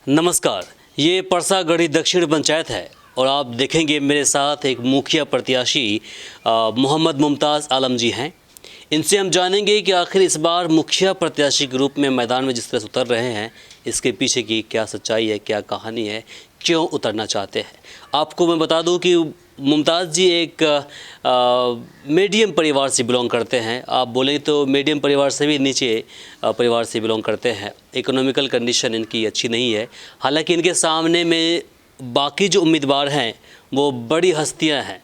नमस्कार, ये परसागढ़ी दक्षिण पंचायत है और आप देखेंगे मेरे साथ एक मुखिया प्रत्याशी मोहम्मद मुमताज़ आलम जी हैं। इनसे हम जानेंगे कि आखिर इस बार मुखिया प्रत्याशी के रूप में मैदान में जिस तरह से उतर रहे हैं, इसके पीछे की क्या सच्चाई है, क्या कहानी है, क्यों उतरना चाहते हैं। आपको मैं बता दूं कि मुमताज़ जी एक मीडियम परिवार से बिलोंग करते हैं। आप बोलें तो मीडियम परिवार से भी नीचे परिवार से बिलोंग करते हैं। इकोनॉमिकल कंडीशन इनकी अच्छी नहीं है। हालांकि इनके सामने में बाकी जो उम्मीदवार हैं वो बड़ी हस्तियां हैं।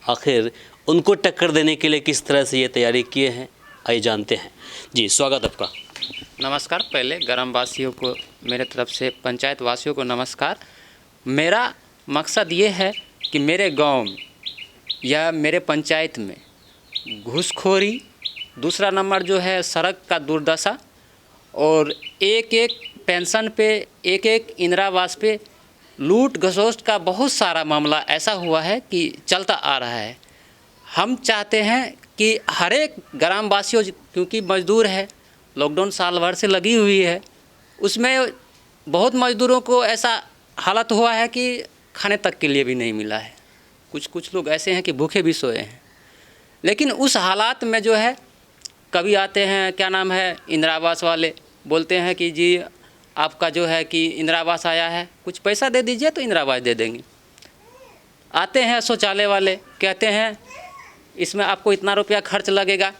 आखिर उनको टक्कर देने के लिए किस तरह से ये तैयारी किए हैं, आइए जानते हैं। जी, स्वागत आपका। नमस्कार। पहले ग्राम वासियों को मेरे तरफ से, पंचायत वासियों को नमस्कार। मेरा मकसद ये है कि मेरे गांव में या मेरे पंचायत में घूसखोरी, दूसरा नंबर जो है सड़क का दुर्दशा, और एक एक पेंशन पे, एक एक इंदिरा आवास पे लूट घसोट का बहुत सारा मामला ऐसा हुआ है कि चलता आ रहा है। हम चाहते हैं कि हर एक ग्रामवासियों, क्योंकि मजदूर है, लॉकडाउन साल भर से लगी हुई है, उसमें बहुत मजदूरों को ऐसा हालत हुआ है कि खाने तक के लिए भी नहीं मिला है। कुछ लोग ऐसे हैं कि भूखे भी सोए हैं। लेकिन उस हालात में जो है, कभी आते हैं, क्या नाम है, इंदिरा आवास वाले बोलते हैं कि जी आपका जो है कि इंदिरा आवास आया है, कुछ पैसा दे दीजिए तो इंदिरा आवास दे देंगे। आते हैं शौचालय वाले, कहते हैं इसमें आपको इतना रुपया खर्च लगेगा।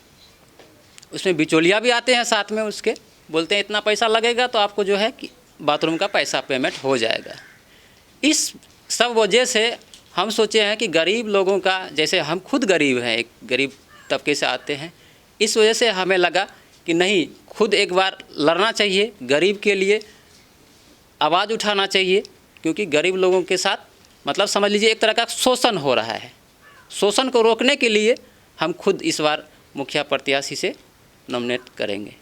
उसमें बिचौलिया भी आते हैं साथ में, उसके बोलते हैं इतना पैसा लगेगा तो आपको जो है कि बाथरूम का पैसा पेमेंट हो जाएगा। इस सब वजह से हम सोचे हैं कि गरीब लोगों का, जैसे हम खुद गरीब हैं, एक गरीब तबके से आते हैं, इस वजह से हमें लगा कि नहीं, खुद एक बार लड़ना चाहिए, गरीब के लिए आवाज़ उठाना चाहिए। क्योंकि गरीब लोगों के साथ मतलब समझ लीजिए एक तरह का शोषण हो रहा है। शोषण को रोकने के लिए हम खुद इस बार मुखिया प्रत्याशी से नॉमिनेट करेंगे।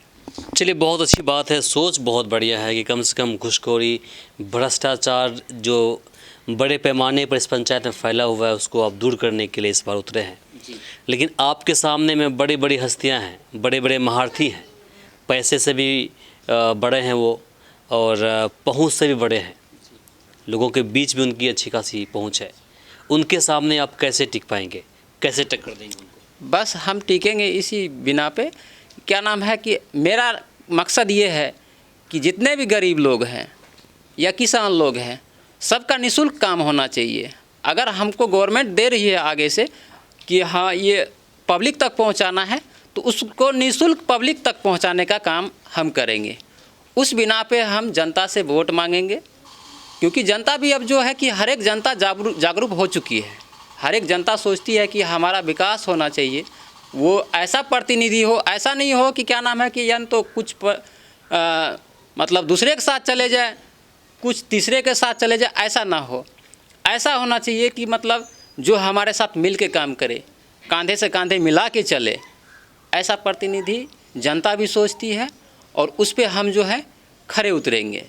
चलिए, बहुत अच्छी बात है, सोच बहुत बढ़िया है कि कम से कम घूसखोरी, भ्रष्टाचार जो बड़े पैमाने पर इस पंचायत में फैला हुआ है, उसको आप दूर करने के लिए इस बार उतरे हैं। लेकिन आपके सामने में बड़ी बड़ी हस्तियां हैं, बड़े बड़े महारथी हैं, पैसे से भी बड़े हैं वो, और पहुंच से भी बड़े हैं। लोगों के बीच में उनकी अच्छी खासी पहुंच है। उनके सामने आप कैसे टिक पाएंगे, कैसे टक्कर देंगे उनको? बस हम टिकेंगे इसी बिना पे, क्या नाम है कि मेरा मकसद ये है कि जितने भी गरीब लोग हैं या किसान लोग हैं, सबका निःशुल्क काम होना चाहिए। अगर हमको गवर्नमेंट दे रही है आगे से कि हाँ ये पब्लिक तक पहुंचाना है, तो उसको निःशुल्क पब्लिक तक पहुंचाने का काम हम करेंगे। उस बिना पे हम जनता से वोट मांगेंगे। क्योंकि जनता भी अब जो है कि हर एक जनता जागरूक हो चुकी है। हर एक जनता सोचती है कि हमारा विकास होना चाहिए। वो ऐसा प्रतिनिधि हो, ऐसा नहीं हो कि क्या नाम है कि या तो कुछ मतलब दूसरे के साथ चले जाए, कुछ तीसरे के साथ चले जाए, ऐसा ना हो। ऐसा होना चाहिए कि मतलब जो हमारे साथ मिल के काम करे, कंधे से कंधे मिला के चले। ऐसा प्रतिनिधि जनता भी सोचती है और उस पर हम जो है खरे उतरेंगे।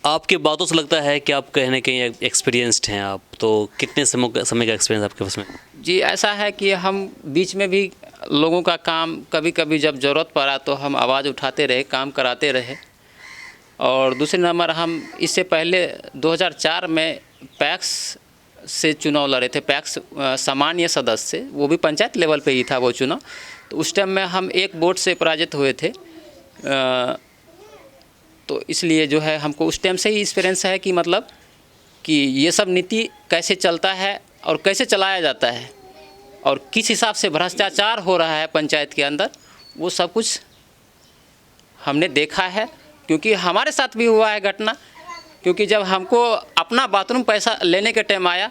आपके बातों से लगता है कि आप कहीं ना कहीं एक्सपीरियंस्ड हैं। आप तो कितने समय का एक्सपीरियंस आपके पास में? जी, ऐसा है कि हम बीच में भी लोगों का काम, कभी कभी जब ज़रूरत पड़ा तो हम आवाज़ उठाते रहे, काम कराते रहे। और दूसरे नंबर, हम इससे पहले 2004 में पैक्स से चुनाव लड़े थे, पैक्स सामान्य सदस्य, वो भी पंचायत लेवल पे ही था वो चुनाव। तो उस टाइम में हम एक वोट से पराजित हुए थे। तो इसलिए जो है हमको उस टाइम से ही एक्सपीरियंस है कि मतलब कि ये सब नीति कैसे चलता है और कैसे चलाया जाता है और किस हिसाब से भ्रष्टाचार हो रहा है पंचायत के अंदर, वो सब कुछ हमने देखा है। क्योंकि हमारे साथ भी हुआ है घटना। क्योंकि जब हमको अपना बाथरूम पैसा लेने के टाइम आया,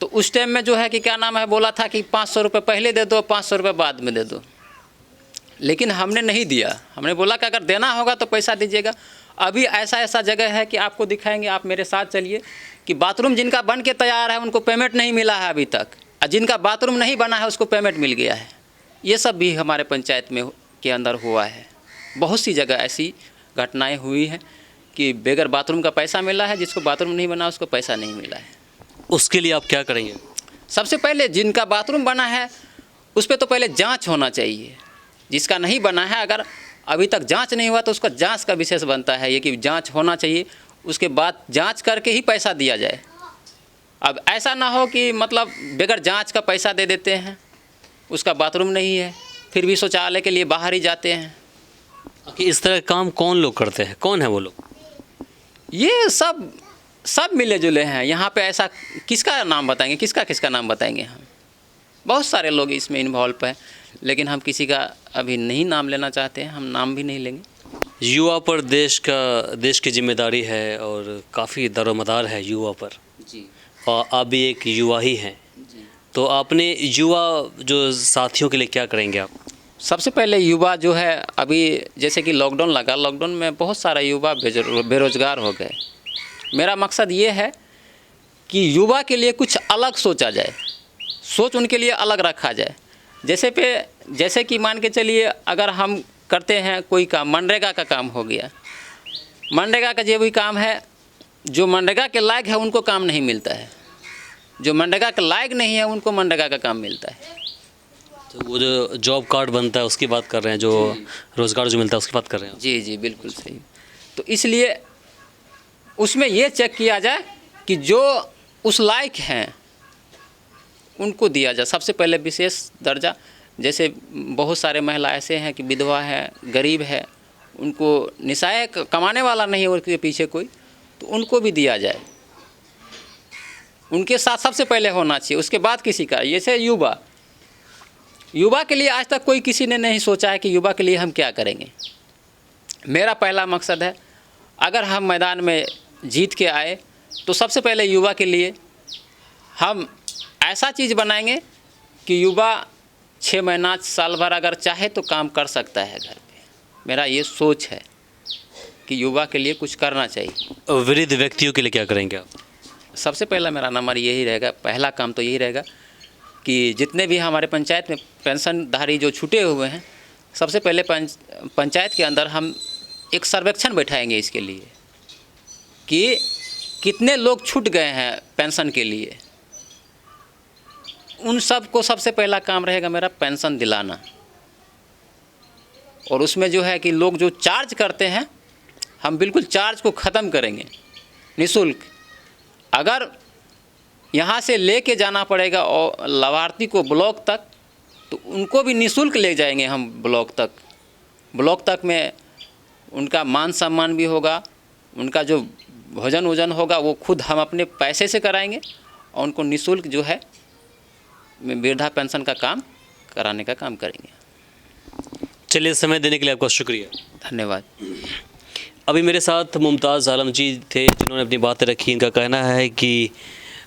तो उस टाइम में जो है कि क्या नाम है, बोला था कि 500 रुपये पहले दे दो, 500 रुपये बाद में दे दो। लेकिन हमने नहीं दिया। हमने बोला कि अगर देना होगा तो पैसा दीजिएगा। अभी ऐसा जगह है कि आपको दिखाएंगे, आप मेरे साथ चलिए, कि बाथरूम जिनका बन के तैयार है उनको पेमेंट नहीं मिला है अभी तक, और जिनका बाथरूम नहीं बना है उसको पेमेंट मिल गया है। ये सब भी हमारे पंचायत में के अंदर हुआ है। बहुत सी जगह ऐसी घटनाएं हुई हैं कि बगैर बाथरूम का पैसा मिला है, जिसको बाथरूम नहीं बना उसको पैसा नहीं मिला है। उसके लिए आप क्या करेंगे? सबसे पहले जिनका बाथरूम बना है उस पर तो पहले जांच होना चाहिए। जिसका नहीं बना है, अगर अभी तक जांच नहीं हुआ तो उसका जांच का विशेष बनता है ये कि जांच होना चाहिए। उसके बाद जांच करके ही पैसा दिया जाए। अब ऐसा ना हो कि मतलब बगैर जांच का पैसा दे देते हैं, उसका बाथरूम नहीं है फिर भी शौचालय के लिए बाहर ही जाते हैं। कि इस तरह का काम कौन लोग करते हैं, कौन है वो लोग? ये सब मिले जुले हैं यहाँ पे। ऐसा किसका नाम बताएंगे, किसका नाम बताएंगे हम? बहुत सारे लोग इसमें इन्वॉल्व हैं, लेकिन हम किसी का अभी नहीं नाम लेना चाहते हैं, हम नाम भी नहीं लेंगे। युवा पर देश की जिम्मेदारी है और काफ़ी दरोमदार है युवा पर, जी और आप भी एक युवा ही हैं, तो आपने युवा जो साथियों के लिए क्या करेंगे आप? सबसे पहले युवा जो है, अभी जैसे कि लॉकडाउन लगा, लॉकडाउन में बहुत सारा युवा बेरोजगार हो गए। मेरा मकसद ये है कि युवा के लिए कुछ अलग सोचा जाए, सोच उनके लिए अलग रखा जाए। जैसे कि मान के चलिए, अगर हम करते हैं कोई काम, मनरेगा का काम हो गया, मनरेगा का जो भी काम है, जो मनरेगा के लायक है उनको काम नहीं मिलता है, जो मनरेगा के लायक नहीं है उनको मनरेगा का काम मिलता है। तो वो जो जॉब कार्ड बनता है उसकी बात कर रहे हैं, जो रोज़गार जो मिलता है उसकी बात कर रहे हैं? जी जी बिल्कुल सही। तो इसलिए उसमें ये चेक किया जाए कि जो उस लायक हैं उनको दिया जाए सबसे पहले विशेष दर्जा। जैसे बहुत सारे महिला ऐसे हैं कि विधवा है, गरीब है, उनको निशाय कमाने वाला नहीं है उनके पीछे कोई, तो उनको भी दिया जाए। उनके साथ सबसे पहले होना चाहिए, उसके बाद किसी का। जैसे युवा के लिए आज तक कोई किसी ने नहीं सोचा है कि युवा के लिए हम क्या करेंगे। मेरा पहला मकसद है, अगर हम मैदान में जीत के आए तो सबसे पहले युवा के लिए हम ऐसा चीज़ बनाएंगे कि युवा 6 महीना साल भर अगर चाहे तो काम कर सकता है घर पे। मेरा ये सोच है कि युवा के लिए कुछ करना चाहिए। वृद्ध व्यक्तियों के लिए क्या करेंगे आप? सबसे पहला मेरा नंबर यही रहेगा, पहला काम तो यही रहेगा कि जितने भी हमारे पंचायत में पेंशनधारी जो छूटे हुए हैं, सबसे पहले पंचायत के अंदर हम एक सर्वेक्षण बैठाएंगे इसके लिए कि कितने लोग छूट गए हैं पेंशन के लिए। उन सब को सबसे पहला काम रहेगा मेरा पेंशन दिलाना। और उसमें जो है कि लोग जो चार्ज करते हैं, हम बिल्कुल चार्ज को ख़त्म करेंगे, निःशुल्क। अगर यहाँ से लेके जाना पड़ेगा और लाभार्थी को ब्लॉक तक, तो उनको भी निःशुल्क ले जाएंगे हम ब्लॉक तक। ब्लॉक तक में उनका मान सम्मान भी होगा, उनका जो भोजन वोजन होगा वो खुद हम अपने पैसे से कराएंगे, और उनको निःशुल्क जो है वृद्धा पेंशन का काम कराने का काम करेंगे। चलिए, समय देने के लिए आपका शुक्रिया। धन्यवाद। अभी मेरे साथ मुमताज़ आलम जी थे जिन्होंने अपनी बातें रखी। इनका कहना है कि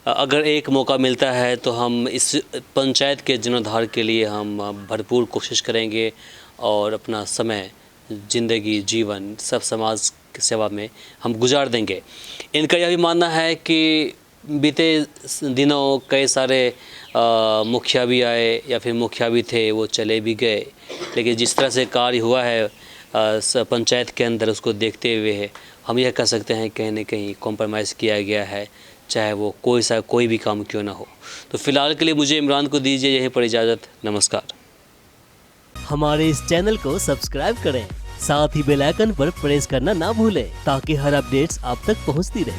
अगर एक मौका मिलता है तो हम इस पंचायत के जीर्णोद्धार के लिए हम भरपूर कोशिश करेंगे और अपना समय, ज़िंदगी, जीवन सब समाज की सेवा में हम गुजार देंगे। इनका यह भी मानना है कि बीते दिनों कई सारे मुखिया भी आए या फिर मुखिया भी थे, वो चले भी गए, लेकिन जिस तरह से कार्य हुआ है पंचायत के अंदर, उसको देखते हुए हम यह कह सकते हैं कहीं न कहीं कॉम्प्रोमाइज़ किया गया है, चाहे वो कोई भी काम क्यों ना हो। तो फिलहाल के लिए मुझे इमरान को दीजिए यहीं पर इजाज़त। नमस्कार। हमारे इस चैनल को सब्सक्राइब करें, साथ ही बेल आइकन पर प्रेस करना ना भूलें ताकि हर अपडेट्स आप तक पहुंचती रहे।